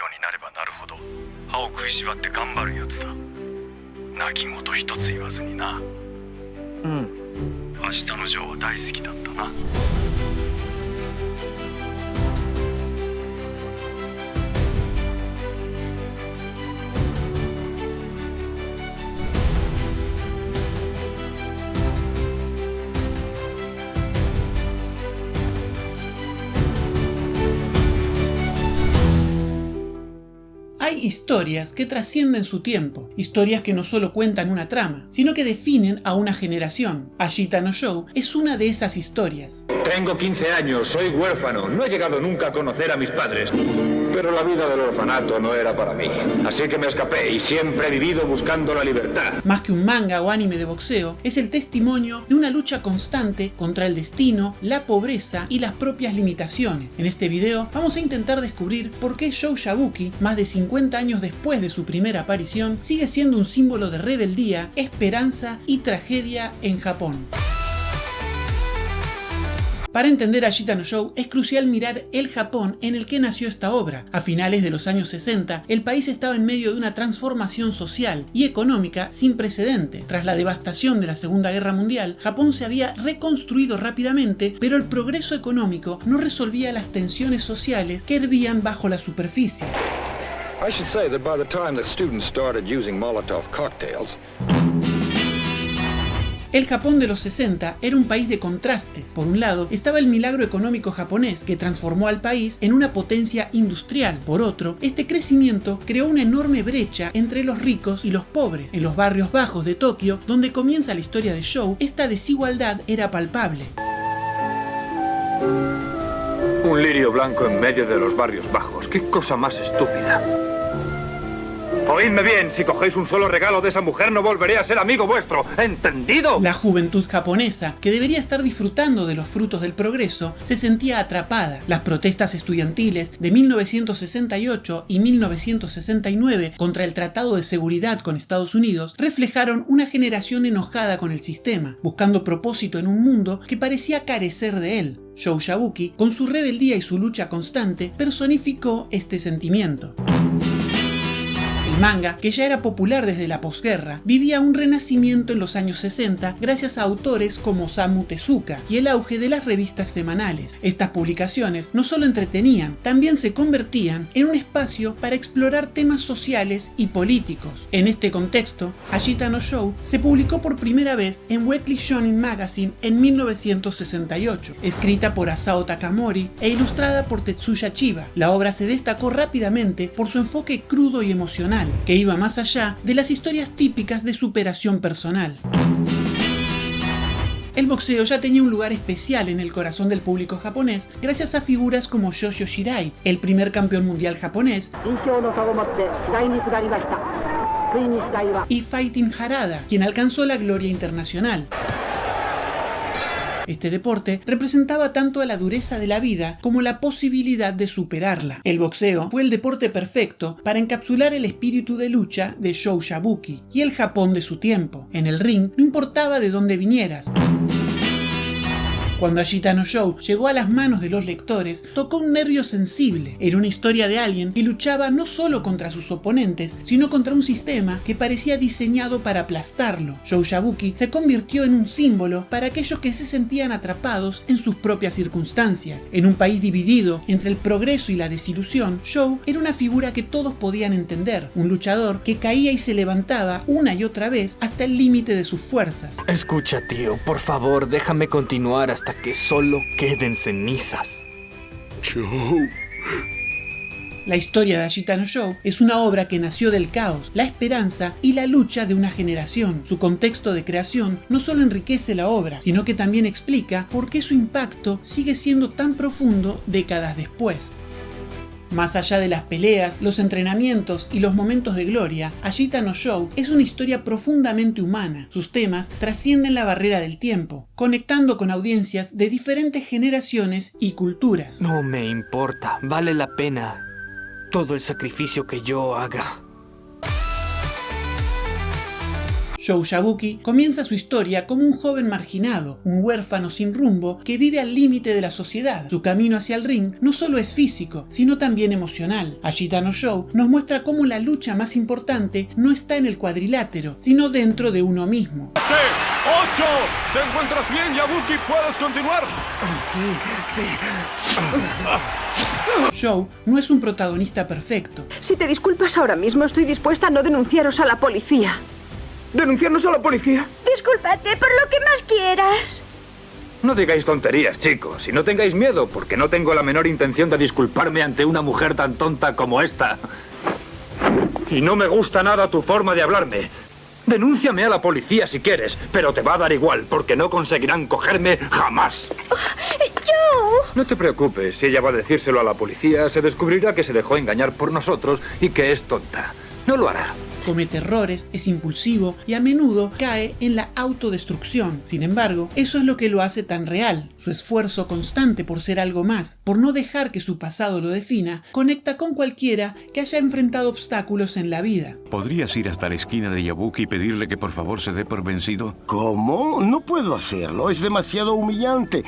強になればなるほど歯を食いしばって頑張るやつだ。泣き言一つ言わずにな。うん。明日のジョーは大好きだったな。Hay historias que trascienden su tiempo, historias que no solo cuentan una trama, sino que definen a una generación. Ashita no Joe es una de esas historias. Tengo 15 años, soy huérfano, no he llegado nunca a conocer a mis padres. Pero la vida del orfanato no era para mí, así que me escapé y siempre he vivido buscando la libertad. Más que un manga o anime de boxeo, es el testimonio de una lucha constante contra el destino, la pobreza y las propias limitaciones. En este video vamos a intentar descubrir por qué Joe Yabuki, más de 50 años después de su primera aparición, sigue siendo un símbolo de rebeldía, esperanza y tragedia en Japón. Para entender a Ashita no Joe es crucial mirar el Japón en el que nació esta obra. A finales de los años 60, el país estaba en medio de una transformación social y económica sin precedentes. Tras la devastación de la Segunda Guerra Mundial, Japón se había reconstruido rápidamente, pero el progreso económico no resolvía las tensiones sociales que hervían bajo la superficie. I should say that by the time the students started using Molotov cocktails, el Japón de los 60 era un país de contrastes. Por un lado, estaba el milagro económico japonés, que transformó al país en una potencia industrial. Por otro, este crecimiento creó una enorme brecha entre los ricos y los pobres. En los barrios bajos de Tokio, donde comienza la historia de Joe, esta desigualdad era palpable. Un lirio blanco en medio de los barrios bajos. ¡Qué cosa más estúpida! Oídme bien, si cogéis un solo regalo de esa mujer no volveré a ser amigo vuestro, ¿entendido? La juventud japonesa, que debería estar disfrutando de los frutos del progreso, se sentía atrapada. Las protestas estudiantiles de 1968 y 1969 contra el Tratado de Seguridad con Estados Unidos reflejaron una generación enojada con el sistema, buscando propósito en un mundo que parecía carecer de él. Joe Yabuki, con su rebeldía y su lucha constante, personificó este sentimiento. El manga, que ya era popular desde la posguerra, vivía un renacimiento en los años 60 gracias a autores como Osamu Tezuka y el auge de las revistas semanales. Estas publicaciones no solo entretenían, también se convertían en un espacio para explorar temas sociales y políticos. En este contexto, Ashita no Joe se publicó por primera vez en Weekly Shonen Magazine en 1968, escrita por Asao Takamori e ilustrada por Tetsuya Chiba. La obra se destacó rápidamente por su enfoque crudo y emocional, que iba más allá de las historias típicas de superación personal. El boxeo ya tenía un lugar especial en el corazón del público japonés gracias a figuras como Yoshio Shirai, el primer campeón mundial japonés, y Fighting Harada, quien alcanzó la gloria internacional. Este deporte representaba tanto a la dureza de la vida como la posibilidad de superarla. El boxeo fue el deporte perfecto para encapsular el espíritu de lucha de Joe Yabuki y el Japón de su tiempo. En el ring no importaba de dónde vinieras. Cuando Ashita no Joe llegó a las manos de los lectores, tocó un nervio sensible. Era una historia de alguien que luchaba no solo contra sus oponentes, sino contra un sistema que parecía diseñado para aplastarlo. Joe Yabuki se convirtió en un símbolo para aquellos que se sentían atrapados en sus propias circunstancias. En un país dividido entre el progreso y la desilusión, Joe era una figura que todos podían entender, un luchador que caía y se levantaba una y otra vez hasta el límite de sus fuerzas. Escucha, tío, por favor, déjame continuar hasta que solo queden cenizas. Joe. La historia de Ashita no Joe es una obra que nació del caos, la esperanza y la lucha de una generación. Su contexto de creación no solo enriquece la obra, sino que también explica por qué su impacto sigue siendo tan profundo décadas después. Más allá de las peleas, los entrenamientos y los momentos de gloria, Ashita no Joe es una historia profundamente humana. Sus temas trascienden la barrera del tiempo, conectando con audiencias de diferentes generaciones y culturas. No me importa, vale la pena todo el sacrificio que yo haga. Shou Yabuki comienza su historia como un joven marginado, un huérfano sin rumbo que vive al límite de la sociedad. Su camino hacia el ring no solo es físico, sino también emocional. Ashita no Show nos muestra cómo la lucha más importante no está en el cuadrilátero, sino dentro de uno mismo. ¡8! ¿Te encuentras bien, Yabuki? ¿Puedes continuar? Sí. Shou no es un protagonista perfecto. Si te disculpas ahora mismo, estoy dispuesta a no denunciaros a la policía. ¿Denunciarnos a la policía? Discúlpate por lo que más quieras. No digáis tonterías, chicos, y no tengáis miedo, porque no tengo la menor intención de disculparme ante una mujer tan tonta como esta. Y no me gusta nada tu forma de hablarme. Denúnciame a la policía si quieres, pero te va a dar igual, porque no conseguirán cogerme jamás. ¡Joe! No te preocupes, si ella va a decírselo a la policía, se descubrirá que se dejó engañar por nosotros y que es tonta. No lo hará. Comete errores, es impulsivo y a menudo cae en la autodestrucción. Sin embargo, eso es lo que lo hace tan real. Su esfuerzo constante por ser algo más, por no dejar que su pasado lo defina, conecta con cualquiera que haya enfrentado obstáculos en la vida. ¿Podrías ir hasta la esquina de Yabuki y pedirle que por favor se dé por vencido? ¿Cómo? No puedo hacerlo, es demasiado humillante.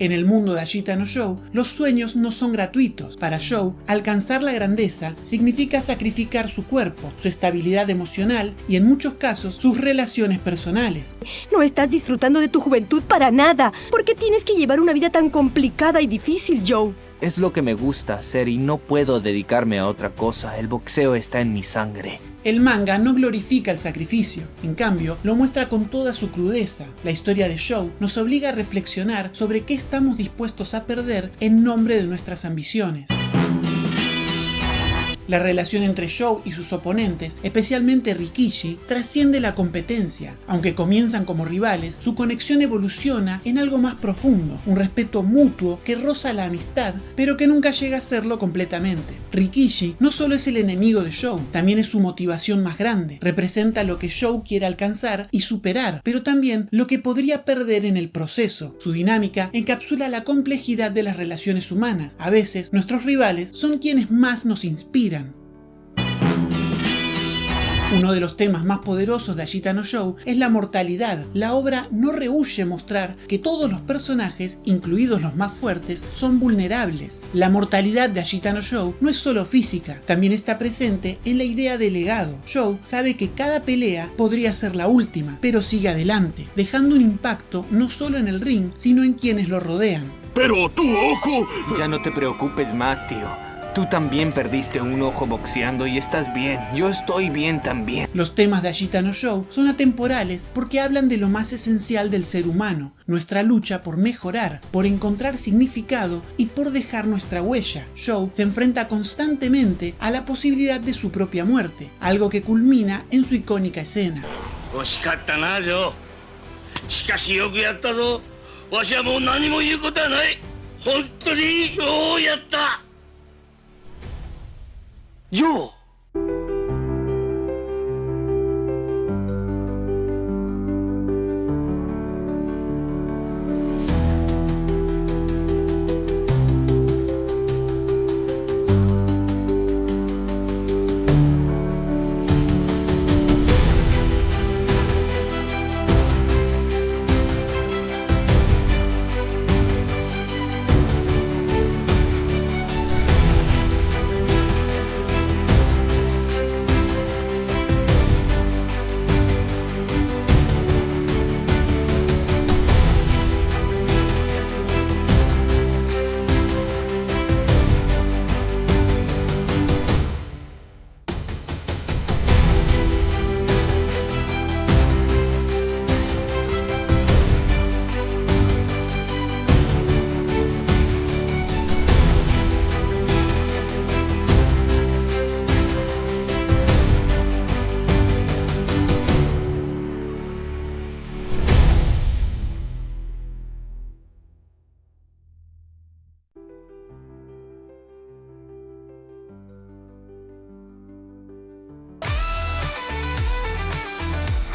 En el mundo de Ashita no Show, los sueños no son gratuitos. Para Shou, alcanzar la grandeza significa sacrificar su cuerpo, su estabilidad emocional y en muchos casos sus relaciones personales. No estás disfrutando de tu juventud para nada. ¿Por qué tienes que llevar una vida tan complicada y difícil, Joe? Es lo que me gusta hacer y no puedo dedicarme a otra cosa. El boxeo está en mi sangre. El manga no glorifica el sacrificio, en cambio, lo muestra con toda su crudeza. La historia de Shou nos obliga a reflexionar sobre qué estamos dispuestos a perder en nombre de nuestras ambiciones. La relación entre Shou y sus oponentes, especialmente Rikishi, trasciende la competencia. Aunque comienzan como rivales, su conexión evoluciona en algo más profundo, un respeto mutuo que roza la amistad, pero que nunca llega a serlo completamente. Rikishi no solo es el enemigo de Shou, también es su motivación más grande. Representa lo que Shou quiere alcanzar y superar, pero también lo que podría perder en el proceso. Su dinámica encapsula la complejidad de las relaciones humanas. A veces, nuestros rivales son quienes más nos inspiran. Uno de los temas más poderosos de Ashita no Show es la mortalidad. La obra no rehúye mostrar que todos los personajes, incluidos los más fuertes, son vulnerables. La mortalidad de Ashita no Show no es solo física, también está presente en la idea de legado. Shou sabe que cada pelea podría ser la última, pero sigue adelante, dejando un impacto no solo en el ring, sino en quienes lo rodean. ¡Pero tu ojo! Ya no te preocupes más, tío. Tú también perdiste un ojo boxeando y estás bien. Yo estoy bien también. Los temas de Ashita no Show son atemporales porque hablan de lo más esencial del ser humano, nuestra lucha por mejorar, por encontrar significado y por dejar nuestra huella. Shou se enfrenta constantemente a la posibilidad de su propia muerte, algo que culmina en su icónica escena. ¡Yo!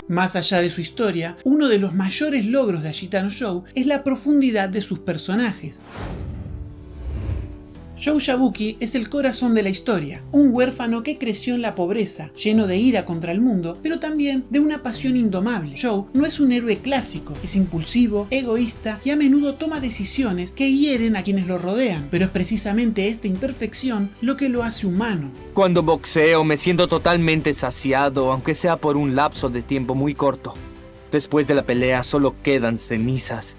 Más allá de su historia, uno de los mayores logros de Ashita no Show es la profundidad de sus personajes. Joe Yabuki es el corazón de la historia, un huérfano que creció en la pobreza, lleno de ira contra el mundo, pero también de una pasión indomable. Joe no es un héroe clásico, es impulsivo, egoísta y a menudo toma decisiones que hieren a quienes lo rodean, pero es precisamente esta imperfección lo que lo hace humano. Cuando boxeo me siento totalmente saciado, aunque sea por un lapso de tiempo muy corto. Después de la pelea solo quedan cenizas.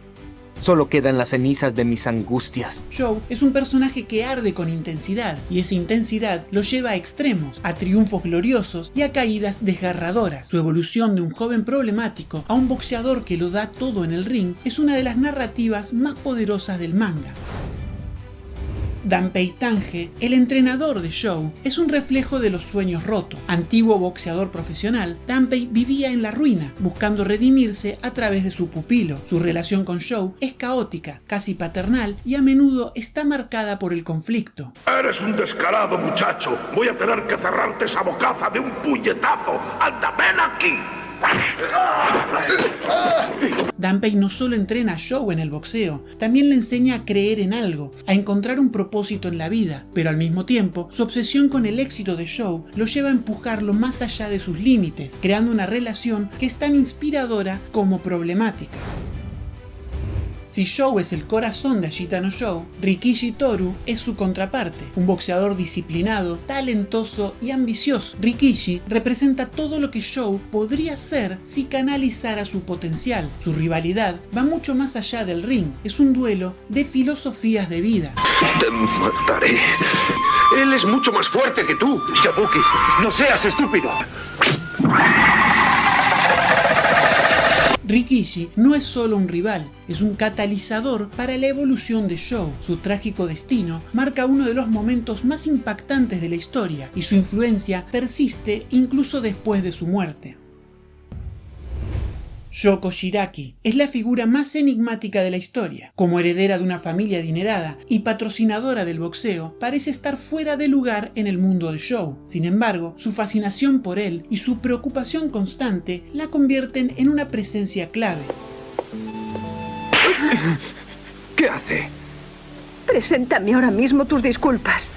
Solo quedan las cenizas de mis angustias. Joe es un personaje que arde con intensidad, y esa intensidad lo lleva a extremos, a triunfos gloriosos y a caídas desgarradoras. Su evolución de un joven problemático a un boxeador que lo da todo en el ring es una de las narrativas más poderosas del manga. Danpei Tange, el entrenador de Joe, es un reflejo de los sueños rotos. Antiguo boxeador profesional, Danpei vivía en la ruina, buscando redimirse a través de su pupilo. Su relación con Joe es caótica, casi paternal y a menudo está marcada por el conflicto. Eres un descarado, muchacho. Voy a tener que cerrarte esa bocaza de un puñetazo. ¡Anda, ven aquí! Danpei no solo entrena a Joe en el boxeo, también le enseña a creer en algo, a encontrar un propósito en la vida, pero al mismo tiempo, su obsesión con el éxito de Joe lo lleva a empujarlo más allá de sus límites, creando una relación que es tan inspiradora como problemática. Si Joe es el corazón de Ashita no Joe, Rikishi Toru es su contraparte, un boxeador disciplinado, talentoso y ambicioso. Rikishi representa todo lo que Joe podría ser si canalizara su potencial. Su rivalidad va mucho más allá del ring, es un duelo de filosofías de vida. Te mataré. Él es mucho más fuerte que tú, Yabuki. No seas estúpido. Rikishi no es solo un rival, es un catalizador para la evolución de Joe. Su trágico destino marca uno de los momentos más impactantes de la historia y su influencia persiste incluso después de su muerte. Yoko Shiraki es la figura más enigmática de la historia. Como heredera de una familia adinerada y patrocinadora del boxeo, parece estar fuera de lugar en el mundo de Joe. Sin embargo, su fascinación por él y su preocupación constante la convierten en una presencia clave. ¿Qué hace? Preséntame ahora mismo tus disculpas.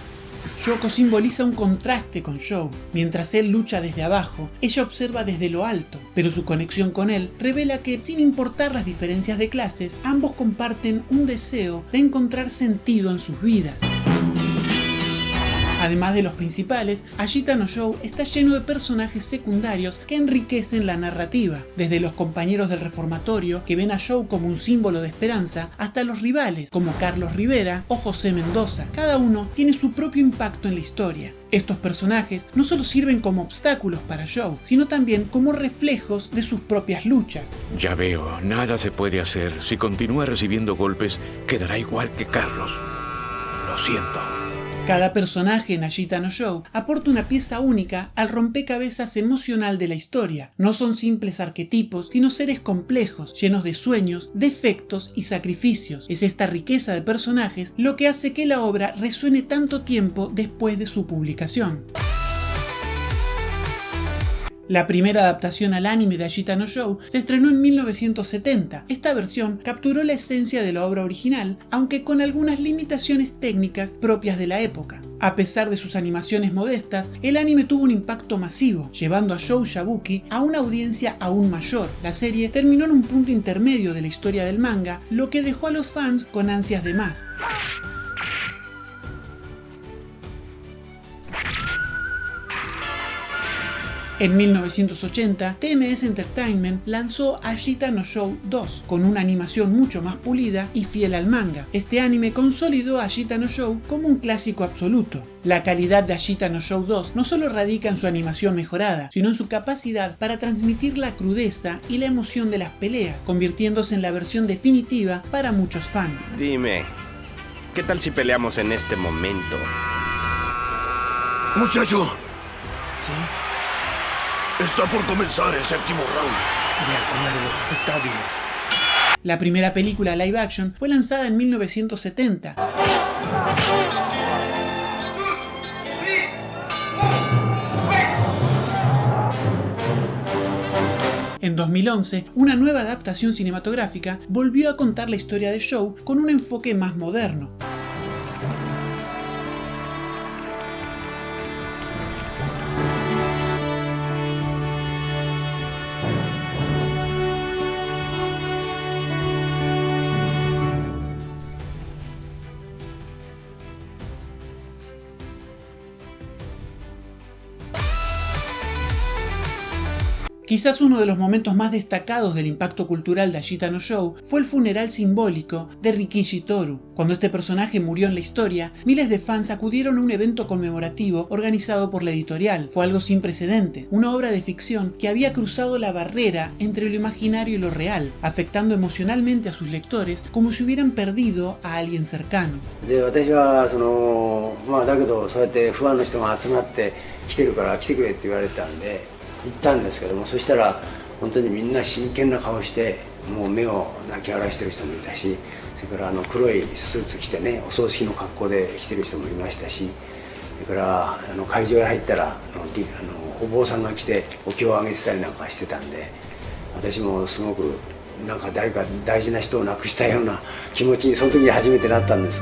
Yoko simboliza un contraste con Joe. Mientras él lucha desde abajo, ella observa desde lo alto, pero su conexión con él revela que, sin importar las diferencias de clases, ambos comparten un deseo de encontrar sentido en sus vidas. Además de los principales, Ashita no Joe está lleno de personajes secundarios que enriquecen la narrativa, desde los compañeros del reformatorio que ven a Joe como un símbolo de esperanza, hasta los rivales como Carlos Rivera o José Mendoza. Cada uno tiene su propio impacto en la historia. Estos personajes no solo sirven como obstáculos para Joe, sino también como reflejos de sus propias luchas. Ya veo, nada se puede hacer. Si continúa recibiendo golpes, quedará igual que Carlos. Lo siento. Cada personaje en Ashita no Joe aporta una pieza única al rompecabezas emocional de la historia. No son simples arquetipos, sino seres complejos, llenos de sueños, defectos y sacrificios. Es esta riqueza de personajes lo que hace que la obra resuene tanto tiempo después de su publicación. La primera adaptación al anime de Ashita no Joe se estrenó en 1970. Esta versión capturó la esencia de la obra original, aunque con algunas limitaciones técnicas propias de la época. A pesar de sus animaciones modestas, el anime tuvo un impacto masivo, llevando a Joe Yabuki a una audiencia aún mayor. La serie terminó en un punto intermedio de la historia del manga, lo que dejó a los fans con ansias de más. En 1980, TMS Entertainment lanzó Ashita no Joe 2, con una animación mucho más pulida y fiel al manga. Este anime consolidó a Ashita no Joe como un clásico absoluto. La calidad de Ashita no Joe 2 no solo radica en su animación mejorada, sino en su capacidad para transmitir la crudeza y la emoción de las peleas, convirtiéndose en la versión definitiva para muchos fans. Dime, ¿qué tal si peleamos en este momento? Muchacho, ¿Sí? está por comenzar el séptimo round. De acuerdo, está bien. La primera película live action fue lanzada en 1970. En 2011, una nueva adaptación cinematográfica volvió a contar la historia de Joe con un enfoque más moderno. Quizás uno de los momentos más destacados del impacto cultural de Ashita no Joe fue el funeral simbólico de Rikishi Toru. Cuando este personaje murió en la historia, miles de fans acudieron a un evento conmemorativo organizado por la editorial. Fue algo sin precedentes, una obra de ficción que había cruzado la barrera entre lo imaginario y lo real, afectando emocionalmente a sus lectores como si hubieran perdido a alguien cercano. だけどそうやってファンの人が集まって来てるから来てくれって言われたんで行ったんですけども、そしたら本当にみんな真剣な顔してもう目を泣き荒らしてる人もいたし、それから黒いスーツ着てねお葬式の格好で来てる人もいましたし、それから会場へ入ったらお坊さんが来てお経をあげてたりなんかしてたんで、私もすごくなんか誰か大事な人を亡くしたような気持ちにその時に初めてなったんです。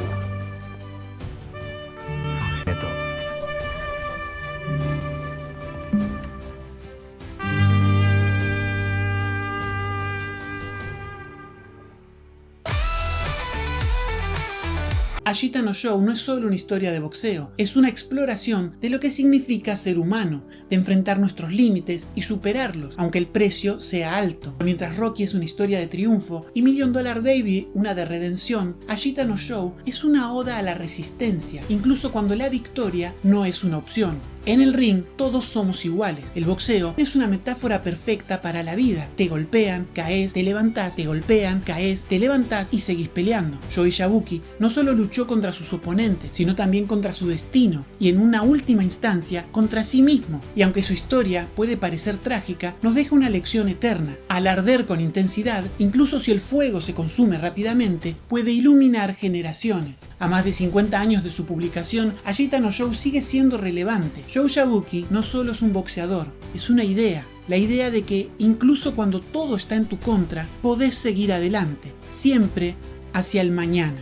Ashita no Joe no es solo una historia de boxeo, es una exploración de lo que significa ser humano, de enfrentar nuestros límites y superarlos, aunque el precio sea alto. Mientras Rocky es una historia de triunfo y $1 Million Baby una de redención, Ashita no Joe es una oda a la resistencia, incluso cuando la victoria no es una opción. En el ring todos somos iguales. El boxeo es una metáfora perfecta para la vida. Te golpean, caes, te levantás, te golpean, caes, te levantás y seguís peleando. Yō Ishibashi no solo luchó contra sus oponentes, sino también contra su destino y en una última instancia contra sí mismo. Y aunque su historia puede parecer trágica, nos deja una lección eterna. Al arder con intensidad, incluso si el fuego se consume rápidamente, puede iluminar generaciones. A más de 50 años de su publicación, Ashita no Joe sigue siendo relevante. Yō Ishibashi no solo es un boxeador, es una idea. La idea de que incluso cuando todo está en tu contra, podés seguir adelante, siempre hacia el mañana.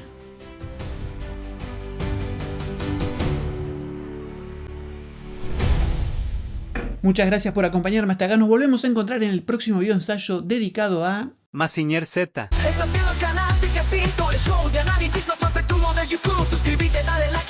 Muchas gracias por acompañarme hasta acá. Nos volvemos a encontrar en el próximo video ensayo dedicado a Mazinger Z. Estás viendo el canal de Jacinto, el show de análisis más perpetuo de YouTube. Suscríbete, dale like.